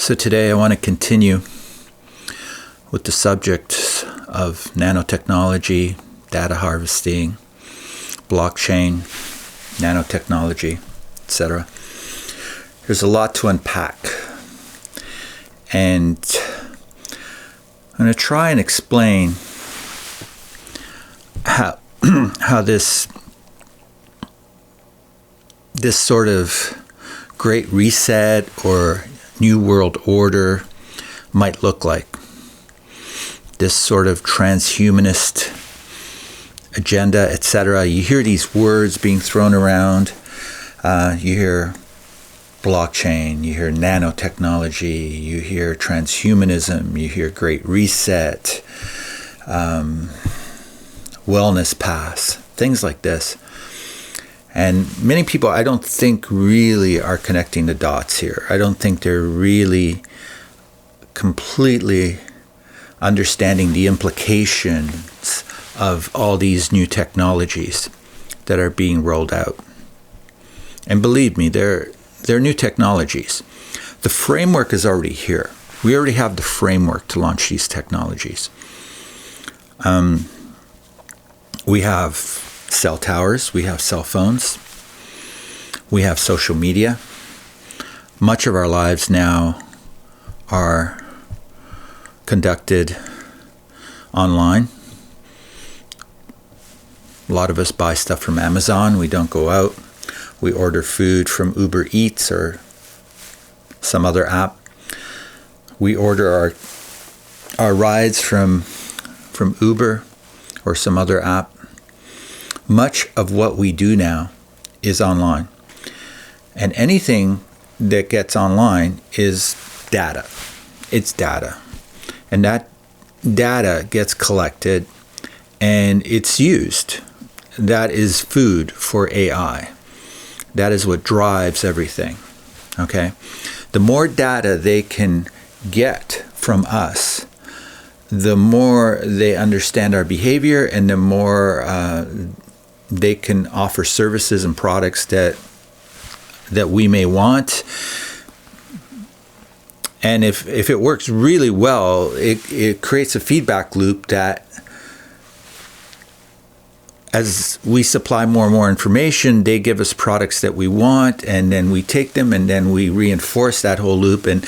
So today I want to continue with the subject of nanotechnology, data harvesting, blockchain, nanotechnology, etc. There's a lot to unpack, and I'm going to try and explain how this sort of great reset or new world order might look like. This sort of transhumanist agenda, etc. You hear these words being thrown around. You hear blockchain, you hear nanotechnology, you hear transhumanism, you hear great reset, wellness pass, things like this. And many people, I don't think, really are connecting the dots here. I don't think they're really completely understanding the implications of all these new technologies that are being rolled out. And believe me, they're new technologies. The framework is already here. We already have the framework to launch these technologies. We have cell towers, we have cell phones, we have social media. Much of our lives now are conducted online. A lot of us buy stuff from Amazon. We don't go out. We order food from Uber Eats or some other app. We order our rides from Uber or some other app. Much of what we do now is online. And anything that gets online is data. It's data. And that data gets collected and it's used. That is food for AI. That is what drives everything. Okay? The more data they can get from us, the more they understand our behavior and the more they can offer services and products that we may want. And if it works really well, it creates a feedback loop that as we supply more and more information, they give us products that we want, and then we take them and then we reinforce that whole loop. And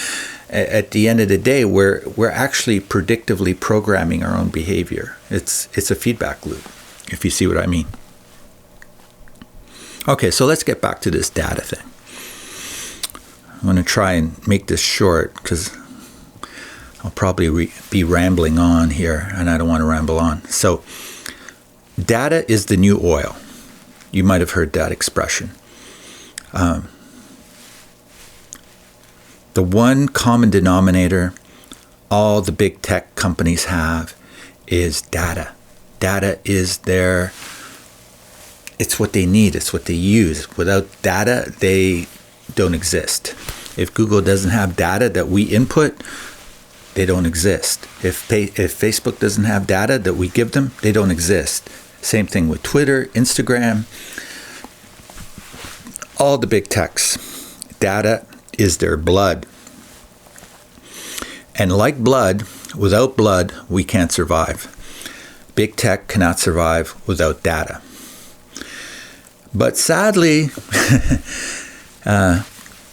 at the end of the day, we're actually predictively programming our own behavior. It's a feedback loop, if you see what I mean. Okay, so let's get back to this data thing. I'm going to try and make this short because I'll probably be rambling on here, and I don't want to ramble on. So data is the new oil. You might have heard that expression. The one common denominator all the big tech companies have is data. Data is it's what they need. It's what they use. Without data, they don't exist. If Google doesn't have data that we input, they don't exist. If Facebook doesn't have data that we give them, they don't exist. Same thing with Twitter, Instagram, all the big techs. Data is their blood. And like blood, without blood, we can't survive. Big tech cannot survive without data. But sadly,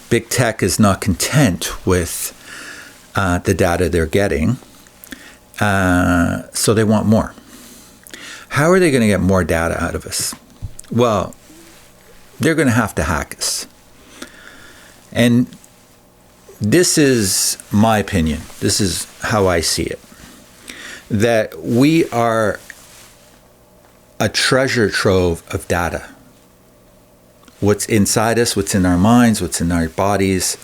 big tech is not content with the data they're getting, so they want more. How are they going to get more data out of us? Well, they're going to have to hack us. And this is my opinion. This is how I see it. That we are a treasure trove of data. What's inside us, what's in our minds, what's in our bodies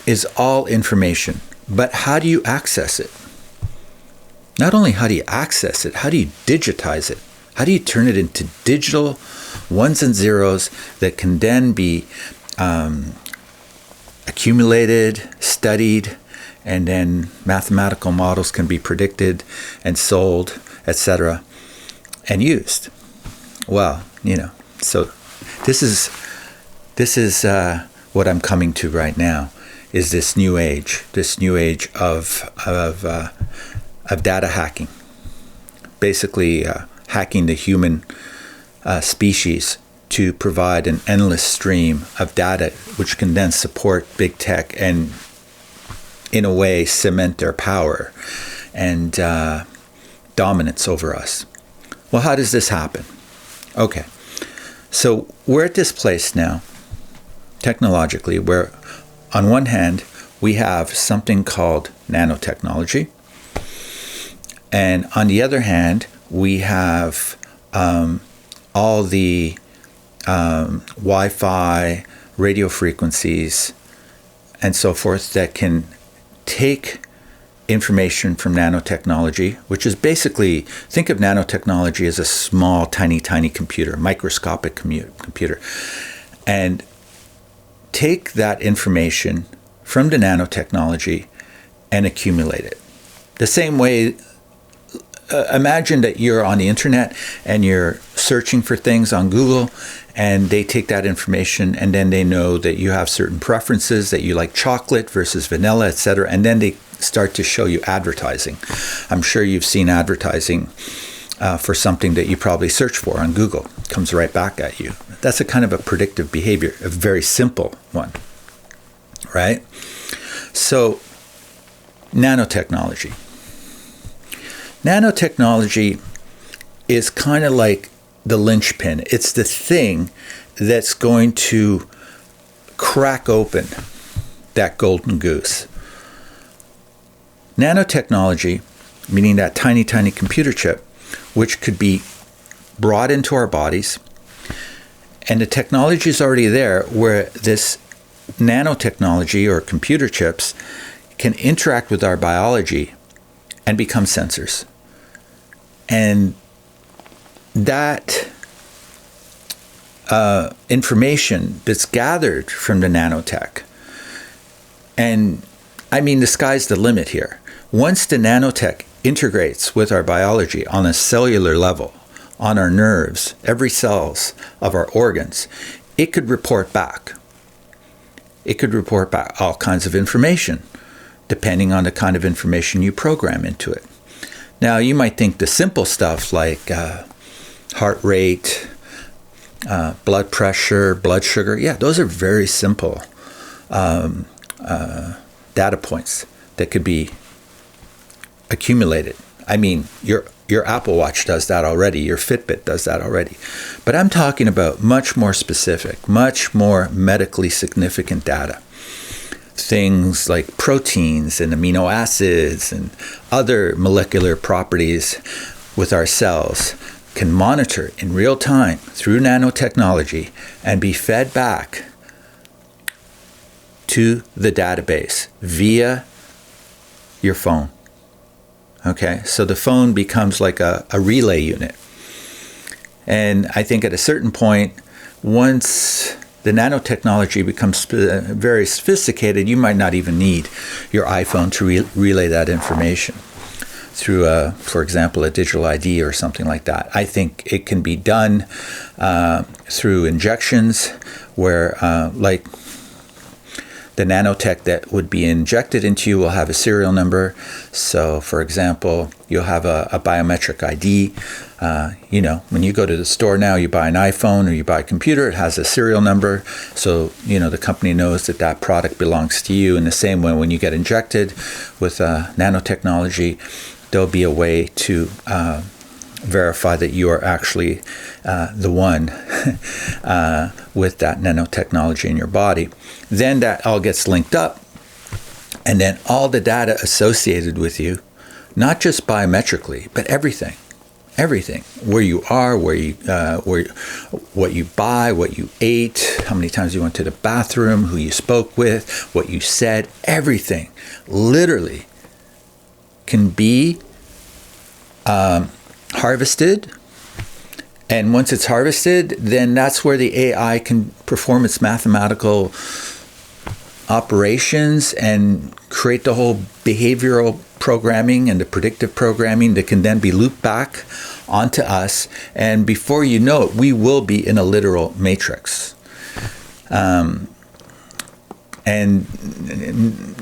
is all information. But how do you access it? Not only how do you access it, how do you digitize it? How do you turn it into digital ones and zeros that can then be accumulated, studied, and then mathematical models can be predicted and sold, etc., and used? Well, so this is what I'm coming to right now, is this new age of data hacking, basically hacking the human species to provide an endless stream of data, which can then support big tech and, in a way, cement their power and dominance over us. Well, how does this happen? Okay, so we're at this place now, technologically, where on one hand, we have something called nanotechnology, and on the other hand, we have all the Wi-Fi, radio frequencies, and so forth that can take information from nanotechnology, which is basically, think of nanotechnology as a small, tiny computer, microscopic computer, and take that information from the nanotechnology and accumulate it. The same way, imagine that you're on the internet and you're searching for things on Google, and they take that information and then they know that you have certain preferences, that you like chocolate versus vanilla, etc. And then they start to show you advertising. I'm sure you've seen advertising for something that you probably search for on Google. It comes right back at you. That's a kind of a predictive behavior, a very simple one, right? So, nanotechnology. Nanotechnology is kind of like the linchpin. It's the thing that's going to crack open that golden goose. Nanotechnology, meaning that tiny computer chip, which could be brought into our bodies, and the technology is already there where this nanotechnology or computer chips can interact with our biology and become sensors. And that information that's gathered from the nanotech, and I mean, the sky's the limit here. Once the nanotech integrates with our biology on a cellular level, on our nerves, every cells of our organs, it could report back. It could report back all kinds of information, depending on the kind of information you program into it. Now, you might think the simple stuff like heart rate, blood pressure, blood sugar, yeah, those are very simple data points that could be accumulated. I mean, your Apple Watch does that already, your Fitbit does that already. But I'm talking about much more specific, much more medically significant data. Things like proteins and amino acids and other molecular properties with our cells can monitor in real time through nanotechnology and be fed back to the database via your phone. Okay, so the phone becomes like a relay unit. And I think at a certain point, once the nanotechnology becomes very sophisticated, you might not even need your iPhone to relay that information through, for example, a digital ID or something like that. I think it can be done through injections where, like, the nanotech that would be injected into you will have a serial number. So, for example, you'll have a biometric ID. When you go to the store now, you buy an iPhone or you buy a computer, it has a serial number. So, the company knows that that product belongs to you. In the same way, when you get injected with nanotechnology, there'll be a way to verify that you are actually the one with that nanotechnology in your body. Then that all gets linked up, and then all the data associated with you, not just biometrically, but everything, where you are, what you buy, what you ate, how many times you went to the bathroom, who you spoke with, what you said, everything, literally, can be harvested. And once it's harvested, then that's where the AI can perform its mathematical operations and create the whole behavioral programming and the predictive programming that can then be looped back onto us. And before you know it, we will be in a literal matrix. And And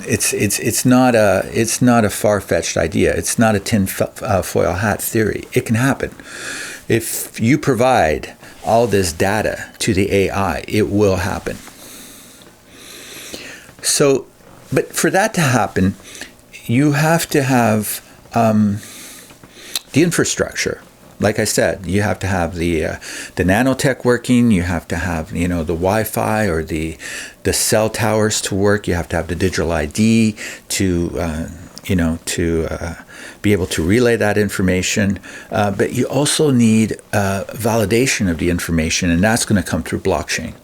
it's not a far-fetched idea. It's not a tinfoil hat theory. It can happen. If you provide all this data to the AI, it will happen. So, but for that to happen, you have to have the infrastructure. Like I said, you have to have the nanotech working. You have to have the Wi-Fi or the cell towers to work. You have to have the digital ID to be able to relay that information. But you also need validation of the information, and that's going to come through blockchain.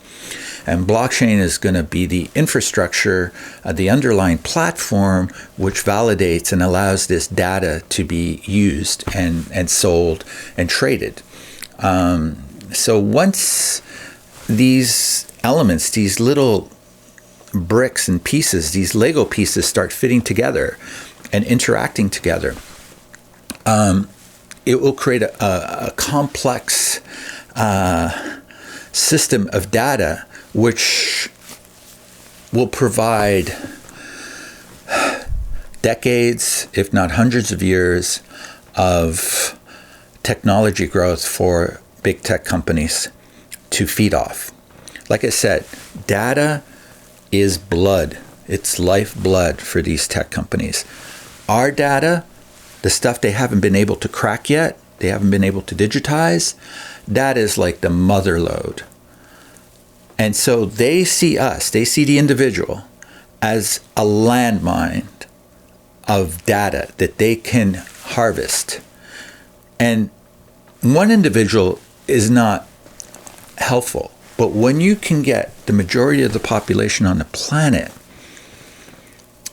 And blockchain is going to be the infrastructure, the underlying platform, which validates and allows this data to be used and sold and traded. So once these elements, these little bricks and pieces, these Lego pieces start fitting together and interacting together, it will create a complex system of data which will provide decades, if not hundreds of years, of technology growth for big tech companies to feed off. Like I said, data is blood. It's lifeblood for these tech companies. Our data, the stuff they haven't been able to crack yet, they haven't been able to digitize, that is like the mother lode. And so they see us, they see the individual as a landmine of data that they can harvest. And one individual is not helpful, but when you can get the majority of the population on the planet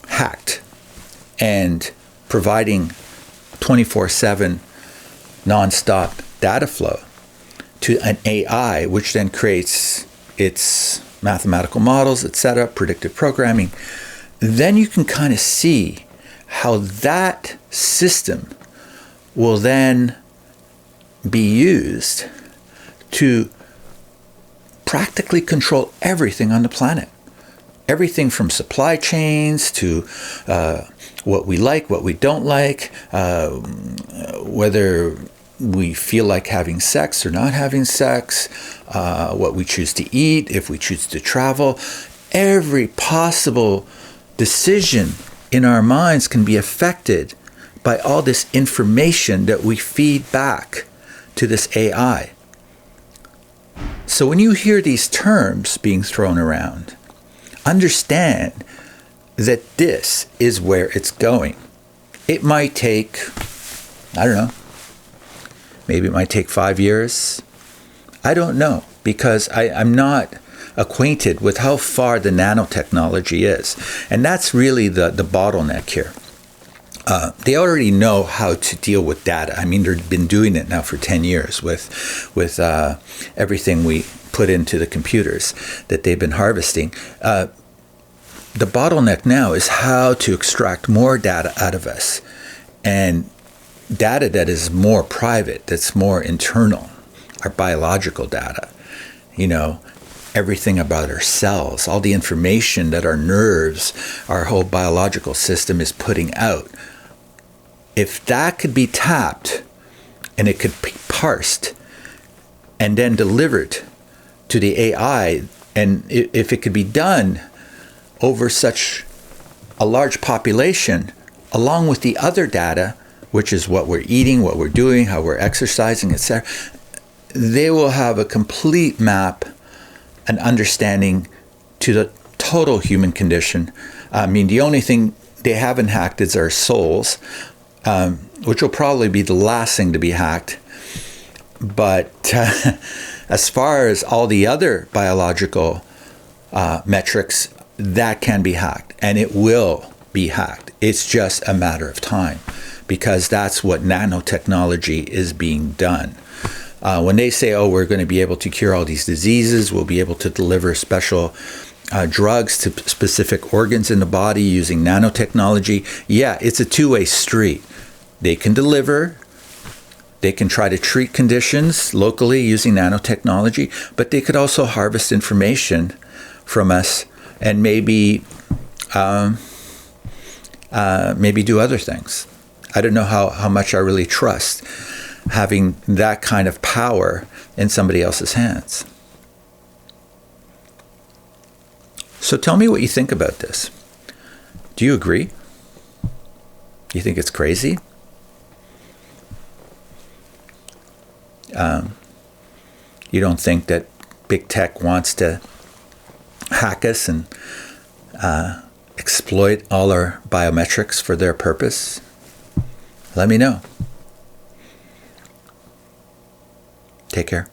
hacked and providing 24/7 nonstop data flow to an AI, which then creates its mathematical models, etc., predictive programming, then you can kind of see how that system will then be used to practically control everything on the planet. Everything from supply chains to what we like, what we don't like, whether we feel like having sex or not having sex, what we choose to eat, if we choose to travel. Every possible decision in our minds can be affected by all this information that we feed back to this AI. So when you hear these terms being thrown around, understand that this is where it's going. It might take, I don't know, maybe it might take 5 years. I don't know, because I'm not acquainted with how far the nanotechnology is. And that's really the bottleneck here. They already know how to deal with data. I mean, they've been doing it now for 10 years with everything we put into the computers that they've been harvesting. The bottleneck now is how to extract more data out of us, and data that is more private, that's more internal, our biological data, everything about our cells, all the information that our nerves, our whole biological system is putting out. If that could be tapped and it could be parsed and then delivered to the AI, and if it could be done over such a large population, along with the other data, which is what we're eating, what we're doing, how we're exercising, etc., they will have a complete map, an understanding to the total human condition. I mean, the only thing they haven't hacked is our souls, which will probably be the last thing to be hacked. But as far as all the other biological metrics, that can be hacked, and it will be hacked. It's just a matter of time, because that's what nanotechnology is being done. When they say, oh, we're going to be able to cure all these diseases, we'll be able to deliver special drugs to specific organs in the body using nanotechnology, yeah, it's a two-way street. They can deliver, they can try to treat conditions locally using nanotechnology, but they could also harvest information from us and maybe do other things. I don't know how much I really trust having that kind of power in somebody else's hands. So tell me what you think about this. Do you agree? Do you think it's crazy? You don't think that big tech wants to hack us and exploit all our biometrics for their purpose? Let me know. Take care.